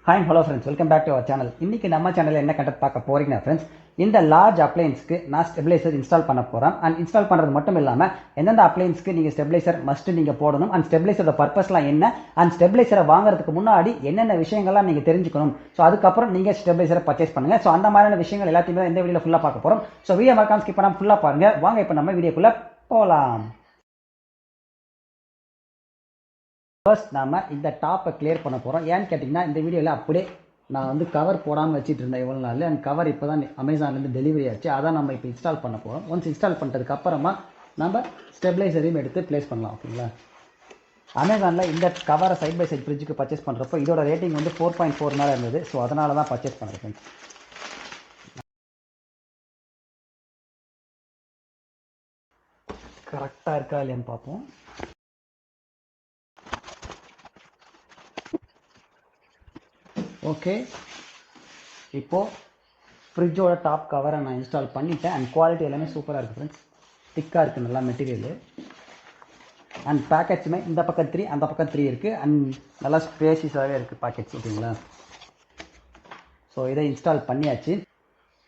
Hi and hello friends, welcome back to our channel. இன்னைக்கு நம்ம சேனல்ல என்ன கண்டென்ட் பார்க்க போறீங்கன்னா friends, இந்த லார்ஜ் அப்ளையன்ஸ்க்கு நான் ஸ்டெபிலைசர் இன்ஸ்டால் பண்ண போறேன். அண்ட் இன்ஸ்டால் பண்றது மட்டும் இல்லாம எந்தெந்த அப்ளையன்ஸ்க்கு நீங்க ஸ்டெபிலைசர் மஸ்ட் நீங்க போடணும், அண்ட் ஸ்டெபிலைசரோட பர்பஸ்லாம் என்ன, அண்ட் ஸ்டெபிலைசரை வாங்குறதுக்கு முன்னாடி என்னென்ன விஷயங்கள்லாம் நீங்க தெரிஞ்சுக்கணும். ஸோ அதுக்கப்புறம் நீங்க ஸ்டெபிலைசரை பர்ச்சேஸ் பண்ணுங்க. ஸோ அந்த மாதிரியான விஷயங்கள் எல்லாத்தையுமே இந்த வீடியோல ஃபுல்லா பார்க்க போறோம். ஸோ வீடியோ மறக்காம ஸ்கிப் பண்ணாம ஃபுல்லா பாருங்க. வாங்க இப்போ நம்ம வீடியோக்குள்ள போலாம். ஃபர்ஸ்ட் நாம இந்த டாப்பை கிளியர் பண்ண போறோம். ஏன்னு கேட்டிங்கன்னா இந்த வீடியோவில் அப்படியே நான் வந்து கவர் போடாமல் வச்சுட்டு இருந்தேன் இவ்வளோ நாள். அண்ட் கவர் இப்போ தான் அமேசான்லேருந்து டெலிவரி ஆச்சு. அதான் நம்ம இப்போ இன்ஸ்டால் பண்ண போகிறோம். ஒன்ஸ் இன்ஸ்டால் பண்ணுறதுக்கு அப்புறமா நம்ம ஸ்டெபிலைசரையும் எடுத்து ப்ளேஸ் பண்ணலாம். ஓகேங்களா? அமேசானில் இந்த கவரை சைட் பை சைட் ஃப்ரிட்ஜுக்கு பர்ச்சேஸ் பண்ணுறப்போ இதோட ரேட்டிங் வந்து 4.4 மேலே இருந்தது. ஸோ அதனால தான் பர்ச்சேஸ் பண்ணுறேன். கரெக்டாக இருக்கா இல்லையான்னு பார்ப்போம். ஓகே, இப்போது ஃப்ரிட்ஜோட டாப் கவரை நான் இன்ஸ்டால் பண்ணிட்டேன். அண்ட் குவாலிட்டி எல்லாமே சூப்பராக இருக்குது ஃப்ரெண்ட்ஸ். திக்காக இருக்குது நல்லா மெட்டீரியலு. அண்ட் பேக்கெட்ஸுமே இந்த பக்கம் 3 அந்த பக்கம் 3 இருக்குது. அண்ட் நல்லா ஸ்பேசிஸாகவே இருக்குது பேக்கெட்ஸ். ஓகேங்களா? ஸோ இதை இன்ஸ்டால் பண்ணியாச்சு.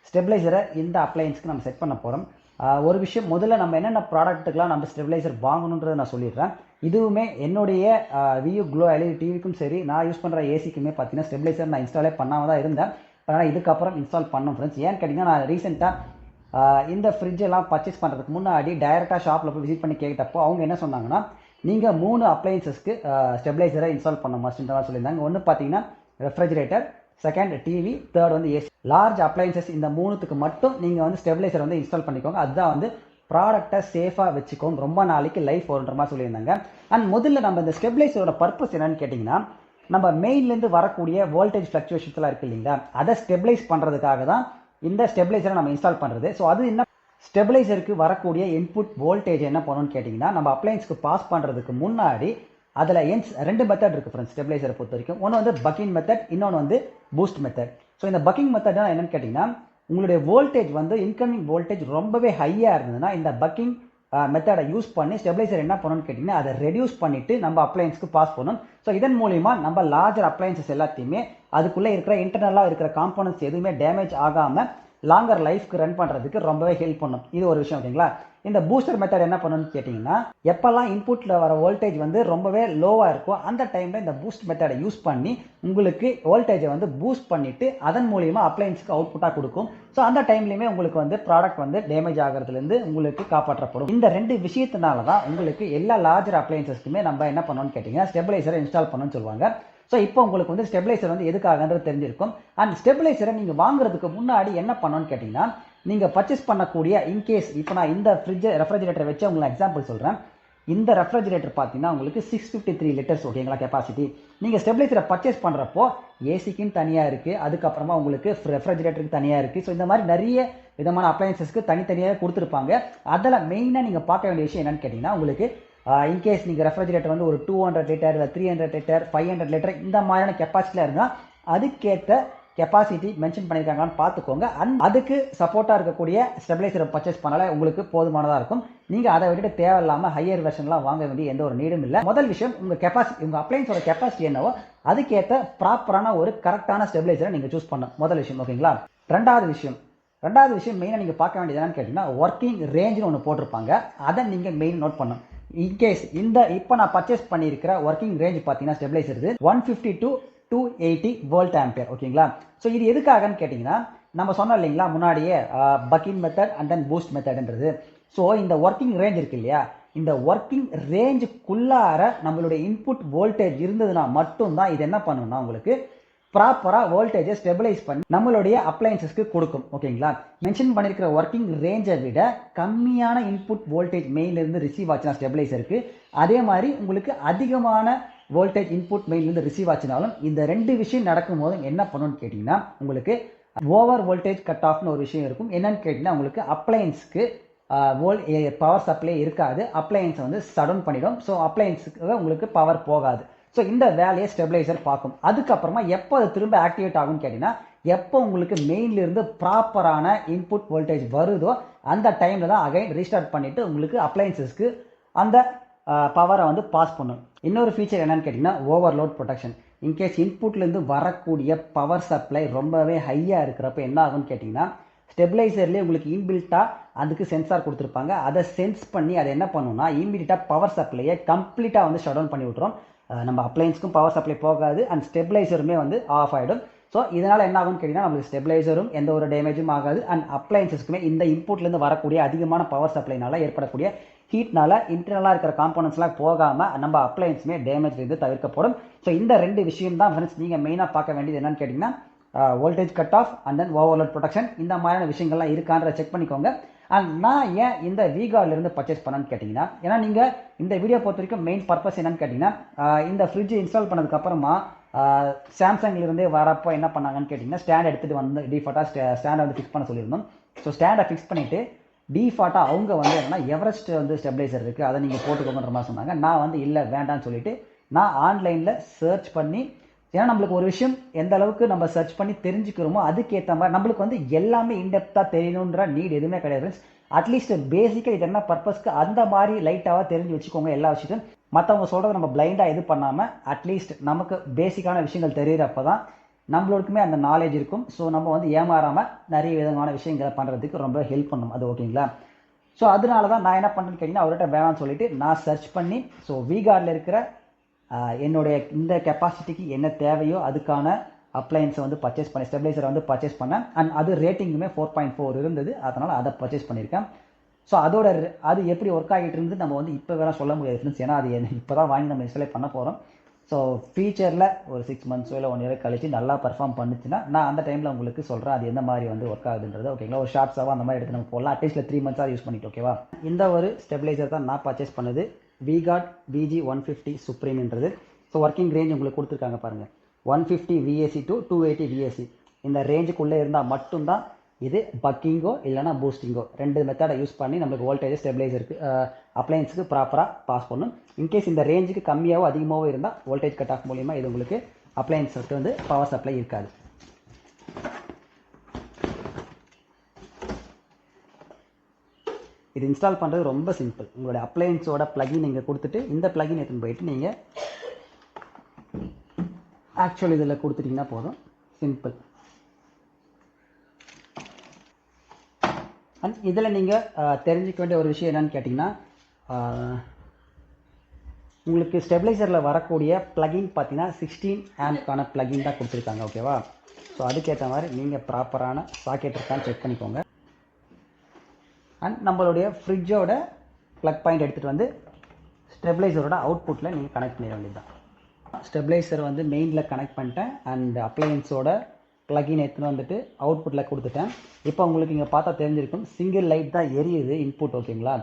ஸ்டெபிலைசரை இந்த அப்ளையன்ஸ்க்கு நம்ம செட் பண்ண போகிறோம். ஒரு விஷயம், முதல்ல நம்ம என்னென்ன ப்ராடக்ட்டுக்கெலாம் நம்ம ஸ்டெபிலைசர் வாங்கணுன்றதை நான் சொல்லிடுறேன். இதுவுமே என்னுடைய வியூ க்ளோ எல்இடி டிவிக்கும் சரி, நான் யூஸ் பண்ணுற ஏசிக்குமே பார்த்தீங்கன்னா ஸ்டெபிலைசர் நான் இன்ஸ்டாலே பண்ணாமல் தான் இருந்தேன். ஆனால் இதுக்கப்புறம் இன்ஸ்டால் பண்ணோம் ஃப்ரெண்ட்ஸ். ஏன்னு கேட்டிங்கன்னா நான் ரீசெண்டாக இந்த ஃப்ரிட்ஜெல்லாம் பர்ச்சேஸ் பண்ணுறதுக்கு முன்னாடி டைரெக்டாக ஷாப்பில் போய் விசிட் பண்ணி கேட்டப்போ அவங்க என்ன சொன்னாங்கன்னா, நீங்கள் 3 அப்ளையன்சஸ்க்கு ஸ்டெபிலைசரை இன்ஸ்டால் பண்ண மஸ்ட்ன்ற மாதிரி சொல்லியிருந்தாங்க. ஒன்று பார்த்தீங்கன்னா ரெஃப்ரிஜரேட்டர், செகண்ட் டிவி, தேர்ட் வந்து ஏசி. லார்ஜ் அப்ளையன்சஸ் இந்த 3த்துக்கு மட்டும் நீங்கள் வந்து ஸ்டெபிலைசர் வந்து இன்ஸ்டால் பண்ணிக்கோங்க. அதுதான் வந்து ப்ராடக்டை சேஃபாக வச்சுக்கோங்க, ரொம்ப நாளைக்கு லைஃப் வருன்ற மாதிரி சொல்லியிருந்தாங்க. அண்ட் முதல்ல நம்ம இந்த ஸ்டெபிலைசரோட பர்பஸ் என்னன்னு கேட்டிங்கன்னா, நம்ம மெயின்லேருந்து வரக்கூடிய வோல்டேஜ் ஃப்ளக்சுவேஷன்ஸ்லாம் இருக்குது இல்லைங்களா, அதை ஸ்டெபிலைஸ் பண்ணுறதுக்காக தான் இந்த ஸ்டெபிலைசரை நம்ம இன்ஸ்டால் பண்ணுறது. ஸோ அது என்ன, ஸ்டெபிலைசருக்கு வரக்கூடிய இன்புட் வோல்டேஜ் என்ன பண்ணணும்னு கேட்டிங்கன்னா, நம்ம அப்ளையன்ஸ்க்கு பாஸ் பண்ணுறதுக்கு முன்னாடி அதில் 2 மெத்தட் இருக்குது ஃப்ரெண்ட்ஸ் ஸ்டெபிலைசரை பொறுத்த வரைக்கும். ஒன்று வந்து பக்கிங் மெத்தட், இன்னொன்று வந்து பூஸ்ட் மெத்தட். ஸோ இந்த பக்கிங் மெத்தட் என்னன்னு கேட்டிங்கன்னா, உங்களுடைய வோல்டேஜ் வந்து இன்கமிங் வோல்டேஜ் ரொம்பவே ஹையாக இருந்ததுன்னா இந்த பக்கிங் மெத்தடை யூஸ் பண்ணி ஸ்டெபிலைசர் என்ன பண்ணணும்னு கேட்டிங்கன்னா, அதை ரெடியூஸ் பண்ணிவிட்டு நம்ம அப்ளையன்ஸ்க்கு பாஸ் பண்ணணும். ஸோ இதன் மூலிமா நம்ம லார்ஜர் அப்ளையன்சஸ் எல்லாத்தையுமே அதுக்குள்ளே இருக்கிற இன்டர்னலாக இருக்கிற காம்போனன்ட்ஸ் எதுவுமே டேமேஜ் ஆகாமல் லாங்கர் லைஃப்க்கு ரன் பண்ணுறதுக்கு ரொம்பவே ஹெல்ப் பண்ணும். இது ஒரு விஷயம். ஓகேங்களா? இந்த பூஸ்டர் மெத்தட் என்ன பண்ணணும்னு கேட்டிங்கன்னா, எப்போல்லாம் இன்புட்டில் வர வோல்டேஜ் வந்து ரொம்பவே லோவாக இருக்கும் அந்த டைமில் இந்த பூஸ்ட் மெத்தடை யூஸ் பண்ணி உங்களுக்கு வோல்டேஜை வந்து பூஸ்ட் பண்ணிவிட்டு அதன் மூலிமா அப்ளையன்ஸுக்கு அவுட்புட்டாக கொடுக்கும். ஸோ அந்த டைம்லையுமே உங்களுக்கு வந்து ப்ராடக்ட் வந்து டேமேஜ் ஆகிறதுலேருந்து உங்களுக்கு காப்பாற்றப்படும். இந்த 2 விஷயத்தினால தான் உங்களுக்கு எல்லா லார்ஜர் அப்ளையன்சஸ்க்குமே நம்ம என்ன பண்ணணும்னு கேட்டிங்கன்னா ஸ்டெபிலைசரை இன்ஸ்டால் பண்ணணும்னு சொல்லுவாங்க. ஸோ இப்போ உங்களுக்கு வந்து ஸ்டெபிலைசர் வந்து எதுக்காகன்றது தெரிஞ்சிருக்கும். அண்ட் ஸ்டெபிலைசரை நீங்கள் வாங்குறதுக்கு முன்னாடி என்ன பண்ணணும்னு கேட்டிங்கன்னா, நீங்கள் பர்ச்சேஸ் பண்ணக்கூடிய இன்கேஸ் இப்போ நான் இந்த ரெஃப்ரிஜரேட்டரை வச்சு உங்களுக்கு எக்ஸாம்பிள் சொல்கிறேன். இந்த ரெஃப்ரிஜரேட்டர் பார்த்தீங்கன்னா உங்களுக்கு 653 லிட்டர்ஸ். ஓகேங்களா? கெப்பாசிட்டி. நீங்கள் ஸ்டெபிலைசரை பர்ச்சேஸ் பண்ணுறப்போ ஏசிக்குன்னு தனியாக இருக்குது, அதுக்கப்புறமா உங்களுக்கு ரெஃப்ரிஜரேட்டருக்கு தனியாக இருக்குது. ஸோ இந்த மாதிரி நிறைய விதமான அப்ளையன்சஸ்க்கு தனித்தனியாக கொடுத்துருப்பாங்க. அதில் மெயினாக நீங்கள் பார்க்க வேண்டிய விஷயம் என்னன்னு கேட்டிங்கன்னா, உங்களுக்கு இன்கேஸ் நீங்கள் ரெஃப்ரிஜரேட்டர் வந்து ஒரு 200 லிட்டர் இல்லை 300 லிட்டர் 500 லிட்டர் இந்த மாதிரியான கெப்பாசிட்டியில் இருந்தால் அதுக்கேற்ற கெப்பாசிட்டி மென்ஷன் பண்ணியிருக்காங்கன்னு பார்த்துக்கோங்க. அதுக்கு சப்போர்ட்டாக இருக்கக்கூடிய ஸ்டெபிலைசரை பர்ச்சேஸ் பண்ணாலே உங்களுக்கு போதுமானதாக இருக்கும். நீங்கள் அதை விட்டுட்டு தேவையில்லாமல் ஹையர் வெர்ஷன்லாம் வாங்க வேண்டிய எந்த ஒரு நீடும் இல்லை. முதல் விஷயம், உங்கள் கெப்பாசிட்டி, உங்கள் அப்ளையன்ஸோட கெப்பாசிட்டி என்னவோ அதுக்கேற்ற ப்ராப்பரான ஒரு கரெக்டான ஸ்டெபிலைசரை நீங்கள் சூஸ் பண்ணணும். முதல் விஷயம். ஓகேங்களா? ரெண்டாவது விஷயம் மெயினாக நீங்கள் பார்க்க வேண்டியது என்னன்னு கேட்டிங்கன்னா, ஒர்க்கிங் ரேஞ்சுன்னு ஒன்று போட்டிருப்பாங்க. அதை நீங்கள் மெயின் நோட் பண்ணணும். இன்கேஸ் இப்போ நான் பர்ச்சேஸ் பண்ணியிருக்கிற ஒர்க்கிங் ரேஞ்ச் பார்த்தீங்கன்னா ஸ்டெபிலைசர் 150 to 280 வோல்ட் ஆம்பியர். ஓகேங்களா? ஸோ இது எதுக்காகன்னு கேட்டிங்கன்னா, நம்ம சொன்னோம் இல்லைங்களா முன்னாடியே bucking method and then boost மெத்தட்ன்றது. ஸோ இந்த ஒர்க்கிங் ரேஞ்ச் இருக்கு இல்லையா, இந்த ஒர்க்கிங் ரேஞ்சுக்குள்ளார நம்மளுடைய இன்புட் வோல்டேஜ் இருந்ததுன்னா மட்டும்தான் இது என்ன பண்ணணும்னா உங்களுக்கு ப்ராப்பராக வோல்டேஜை ஸ்டெபிலைஸ் பண்ணி நம்மளுடைய அப்ளையன்சஸ்க்கு கொடுக்கும். ஓகேங்களா? மென்ஷன் பண்ணியிருக்கிற ஒர்க்கிங் ரேஞ்சை விட கம்மியான இன்புட் வோல்டேஜ் மெயிலிருந்து ரிசீவ் ஆச்சுன்னா ஸ்டெபிலைசருக்கு, அதே மாதிரி உங்களுக்கு அதிகமான வோல்டேஜ் இன்புட் மெயிலிருந்து ரிசீவ் ஆச்சுனாலும் இந்த 2 விஷயம் நடக்கும்போது என்ன பண்ணணும்னு கேட்டிங்கன்னா, உங்களுக்கு ஓவர் வோல்டேஜ் கட் ஆஃப்னு ஒரு விஷயம் இருக்கும். என்னன்னு கேட்டிங்கன்னா, உங்களுக்கு அப்ளையன்ஸ்க்கு பவர் சப்ளை இருக்காது, அப்ளையன்ஸை வந்து சடவுன் பண்ணிடும். ஸோ அப்ளையன்ஸுக்கு உங்களுக்கு பவர் போகாது. ஸோ இந்த வேலையை ஸ்டெபிலைசர் பார்க்கும். அதுக்கப்புறமா எப்போ அது திரும்ப ஆக்டிவேட் ஆகும்னு கேட்டிங்கன்னா, எப்போ உங்களுக்கு மெயின்லேருந்து ப்ராப்பரான இன்புட் வோல்டேஜ் வருதோ அந்த டைமில் தான் அகைன் ரீஸ்டார்ட் பண்ணிவிட்டு உங்களுக்கு அப்ளையன்சஸ்க்கு அந்த பவரை வந்து பாஸ் பண்ணும். இன்னொரு ஃபீச்சர் என்னன்னு கேட்டிங்கன்னா ஓவர்லோட் ப்ரொடெக்ஷன். இன்கேஸ் இன்புட்லேருந்து வரக்கூடிய பவர் சப்ளை ரொம்பவே ஹையாக இருக்கிறப்ப என்ன ஆகும்னு கேட்டிங்கன்னா ஸ்டெபிளைசர்லேயே உங்களுக்கு இன்பில்ட்டாக அதுக்கு சென்சார் கொடுத்துருப்பாங்க. அதை சென்ஸ் பண்ணி அதை என்ன பண்ணுன்னா இமீடியட்டாக பவர் சப்ளையை கம்ப்ளீட்டாக வந்து ஷட் டவுன் பண்ணி விட்ரும். நம்ம அப்ளையன்ஸ்க்கும் பவர் சப்ளை போகாது அண்ட் ஸ்டெபிளைசருமே வந்து ஆஃப் ஆகிடும். ஸோ இதனால் என்ன ஆகும்னு கேட்டிங்கன்னா நம்மளுக்கு ஸ்டெபிளைசரும் எந்த ஒரு டேமேஜும் ஆகாது அண்ட் அப்ளையன்ஸஸ்க்குமே இந்த இன்புட்லேருந்து வரக்கூடிய அதிகமான பவர் சப்ளைனால ஏற்படக்கூடிய ஹீட்னால இன்டர்னலாக இருக்கிற காம்போனன்ட்ஸ்லாம் போகாமல் நம்ம அப்ளையன்ஸுமே டேமேஜ் இருந்து தவிர்க்கப்படும். ஸோ இந்த 2 விஷயம் தான் ஃப்ரெண்ட்ஸ் நீங்கள் மெயினாக பார்க்க வேண்டியது என்னன்னு கேட்டிங்கன்னா voltage cut off and then overload production இந்த மாதிரியான விஷயங்கள்லாம் இருக்கான்ற செக் பண்ணிக்கோங்க. அண்ட் நான் ஏன் இந்த விகார்ட்லேருந்து பர்ச்சேஸ் பண்ணேன்னு கேட்டிங்கன்னா ஏன்னா நீங்கள் இந்த வீடியோ பொறுத்த வரைக்கும் மெயின் பர்பஸ் என்னன்னு கேட்டிங்கன்னா இந்த ஃப்ரிட்ஜ் இன்ஸ்டால் பண்ணதுக்கப்புறமா சாம்சங்லேருந்தே வரப்போ என்ன பண்ணாங்கன்னு கேட்டிங்கன்னா ஸ்டாண்ட் எடுத்துகிட்டு வந்து டிஃபால்ட்டாக ஸ்டாண்டை வந்து ஃபிக்ஸ் பண்ண சொல்லியிருந்தோம். ஸோ ஸ்டாண்டை ஃபிக்ஸ் பண்ணிவிட்டு டிஃபால்ட்டாக அவங்க வந்து என்னன்னா எவரெஸ்ட் வந்து ஸ்டெபிளைசர் இருக்குது அதை நீங்கள் போட்டுக்கோங்கன்ற மாதிரி சொன்னாங்க. நான் வந்து இல்லை வேண்டான்னு சொல்லிட்டு நான் ஆன்லைனில் சர்ச் பண்ணி ஏன்னா நம்மளுக்கு ஒரு விஷயம் எந்த அளவுக்கு நம்ம சர்ச் பண்ணி தெரிஞ்சுக்கிறோமோ அதுக்கேற்ற மாதிரி நம்மளுக்கு வந்து எல்லாமே இன்டெப்த்தாக தெரியணுன்ற நீட் எதுவுமே கிடையாது. அட்லீஸ்ட் பேசிக்காக இது என்ன பர்பஸ்க்கு அந்த மாதிரி லைட்டாக தெரிஞ்சு வச்சுக்கோங்க எல்லா விஷயத்தையும். மற்றவங்க சொல்கிறத நம்ம பிளைண்டாக இது பண்ணாமல் அட்லீஸ்ட் நமக்கு பேசிக்கான விஷயங்கள் தெரிகிறப்ப தான் நம்மளுக்குமே அந்த நாலேஜ் இருக்கும். ஸோ நம்ம வந்து ஏமாறாமல் நிறைய விதமான விஷயங்களை பண்ணுறதுக்கு ரொம்ப ஹெல்ப் பண்ணும். அது ஓகேங்களா? ஸோ அதனால தான் நான் என்ன பண்ணுறேன்னு கேட்டிங்கன்னா அவர்கிட்ட வேணாம்னு சொல்லிட்டு நான் சர்ச் பண்ணி ஸோ விகார்டில் இருக்கிற என்னுடைய இந்த கெப்பாசிட்டிக்கு என்ன தேவையோ அதுக்கான அப்ளையன்ஸை வந்து பர்ச்சேஸ் பண்ணேன், ஸ்டெபிளைசரை வந்து பர்ச்சேஸ் பண்ணேன். அண்ட் அது ரேட்டிங்குமே 4.4 இருந்தது, அதனால் அதை பர்ச்சேஸ் பண்ணியிருக்கேன். ஸோ அது எப்படி ஒர்க் ஆகிட்டு இருந்து நம்ம வந்து இப்போ வேணால் சொல்ல முடியாது ஃப்ரெண்ட்ஸ். ஏன்னா அது இப்போ தான் வாங்கி நம்ம இன்ஸ்டாலே பண்ண போகிறோம். ஸோ ஃபியூச்சரில் ஒரு 6 months இல்லை 1 year கழிச்சு நல்லா பர்ஃபார்ம் பண்ணுச்சுன்னா நான் அந்த டைமில் உங்களுக்கு சொல்கிறேன் அது எந்த மாதிரி வந்து ஒர்க் ஆகுதுன்றது. ஓகேங்களா? ஒரு ஷார்ட்ஸாக அந்த மாதிரி எடுத்து நம்ம போடலாம். அட்லீஸ்ட் 3 months யூஸ் பண்ணிட்டு ஓகேவா? இந்த ஒரு ஸ்டெபிளைசர் தான் நான் பர்ச்சேஸ் பண்ணது, விகார்ட் VG150 சுப்ரீம்ன்றது. ஸோ ஒர்க்கிங் ரேஞ்ச் உங்களுக்கு கொடுத்துருக்காங்க பாருங்கள், 150 VAC to 280 VAC. இந்த ரேஞ்சுக்குள்ளே இருந்தால் மட்டும்தான் இது பக்கிங்கோ இல்லைனா பூஸ்டிங்கோ 2 மெத்தடை யூஸ் பண்ணி நம்மளுக்கு வோல்டேஜ் ஸ்டெபிளைசருக்கு அப்ளையன்ஸுக்கு ப்ராப்பராக பாஸ் பண்ணும். இன்கேஸ் இந்த ரேஞ்சுக்கு கம்மியாகவோ அதிகமாகவோ இருந்தால் வோல்டேஜ் கட் ஆஃப் மூலிமா இது உங்களுக்கு அப்ளையன்ஸுக்கு வந்து பவர் சப்ளை இருக்காது. இது இன்ஸ்டால் பண்ணுறது ரொம்ப சிம்பிள். உங்களுடைய அப்ளையன்ஸோட ப்ளகின் நீங்கள் கொடுத்துட்டு இந்த ப்ளகின் எடுத்துன்னு போயிட்டு நீங்கள் ஆக்சுவல் இதில் கொடுத்துட்டிங்கன்னா போதும், சிம்பிள். அண்ட் இதில் நீங்கள் தெரிஞ்சிக்க வேண்டிய ஒரு விஷயம் என்னன்னு கேட்டிங்கன்னா உங்களுக்கு ஸ்டெபிளைசரில் வரக்கூடிய ப்ளகின் பார்த்தீங்கன்னா 16 ஆம்ப்கான ப்ளகின் தான் கொடுத்துருக்காங்க. ஓகேவா? ஸோ அதுக்கேற்ற மாதிரி நீங்கள் ப்ராப்பரான சாக்கெட் இருக்கான்னு செக் பண்ணிக்கோங்க. அண்ட் நம்மளுடைய ஃப்ரிட்ஜோட ப்ளக் பாயிண்ட் எடுத்துகிட்டு வந்து ஸ்டெபிளைசரோட அவுட்புட்டில் நீங்கள் கனெக்ட் பண்ணிட வேண்டியது தான். ஸ்டெபிளைசர் வந்து மெயினில் கனெக்ட் பண்ணிட்டேன் அண்ட் அப்ளையன்ஸோட ப்ளகின் எடுத்துன்னு வந்துட்டு அவுட்புட்டில் கொடுத்துட்டேன். இப்போ உங்களுக்கு இங்கே பார்த்தா தெரிஞ்சிருக்கும் சிங்கிள் லைட் தான் எரியுது இன்புட். ஓகேங்களா?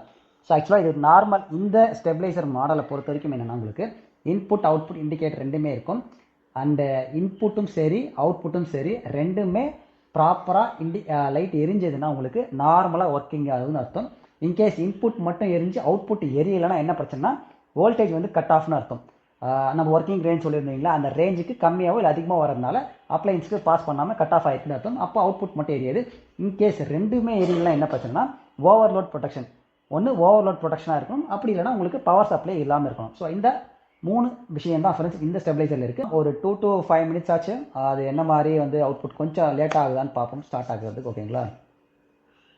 ஸோ ஆக்சுவலாக இது நார்மல் இந்த ஸ்டெபிளைசர் மாடலை பொறுத்த வரைக்கும் என்னென்னா உங்களுக்கு இன்புட் அவுட்புட் இண்டிகேட்டர் ரெண்டுமே இருக்கும். அண்டு இன்புட்டும் சரி அவுட்புட்டும் சரி ரெண்டுமே ப்ராப்பராக லைட் எரிஞ்சதுன்னா உங்களுக்கு நார்மலாக ஒர்க்கிங் ஆகுதுன்னு அர்த்தம். இன்கேஸ் இன்புட் மட்டும் எரிஞ்சு அவுட்புட் எரியலைன்னா என்ன பிரச்சனைனா வோல்டேஜ் வந்து கட் ஆஃப்னு அர்த்தம். நம்ம ஒர்க்கிங் ரேஞ்ச் சொல்லியிருந்தீங்களா அந்த ரேஞ்சுக்கு கம்மியாகவோ இல்லை அதிகமாக வரதுனால அப்ளையன்ஸுக்கு பாஸ் பண்ணாமல் கட் ஆஃப் ஆகிட்டுன்னு அர்த்தம். அப்போ அவுட்புட் மட்டும் எரியாது. இன்கேஸ் ரெண்டுமே எரியலாம் என்ன பிரச்சனைனா ஓவர்லோட் ப்ரொடக்ஷன். ஒன்று ஓவர்லோட் ப்ரொடக்ஷனாக இருக்கும், அப்படி இல்லைனா உங்களுக்கு பவர் சப்ளை இல்லாமல் இருக்கணும். ஸோ இந்த 3 விஷயம் தான் ஃப்ரெண்ட்ஸ் இந்த ஸ்டெபிளைசரில் இருக்குது. ஒரு 2 to 5 minutes ஆச்சு. அது என்ன மாதிரி வந்து அவுட்புட் கொஞ்சம் லேட் ஆகுதான்னு பார்ப்போம் ஸ்டார்ட் ஆகுறதுக்கு. ஓகேங்களா?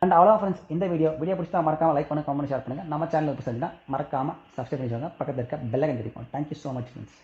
அண்ட் அவ்வளோ ஃப்ரெண்ட்ஸ் இந்த வீடியோ பிடிச்சா மறக்காமல் லைக் பண்ணி கமெண்ட் ஷேர் பண்ணுங்கள். நம்ம சேனலுக்கு செஞ்சுன்னா மறக்காமல் சப்ஸ்கிரைப் பண்ணிக்கோங்க. பக்கத்தில் இருக்க பெல் ஐக்கன் கிளிக் பண்ணுங்க. Thank you so much friends.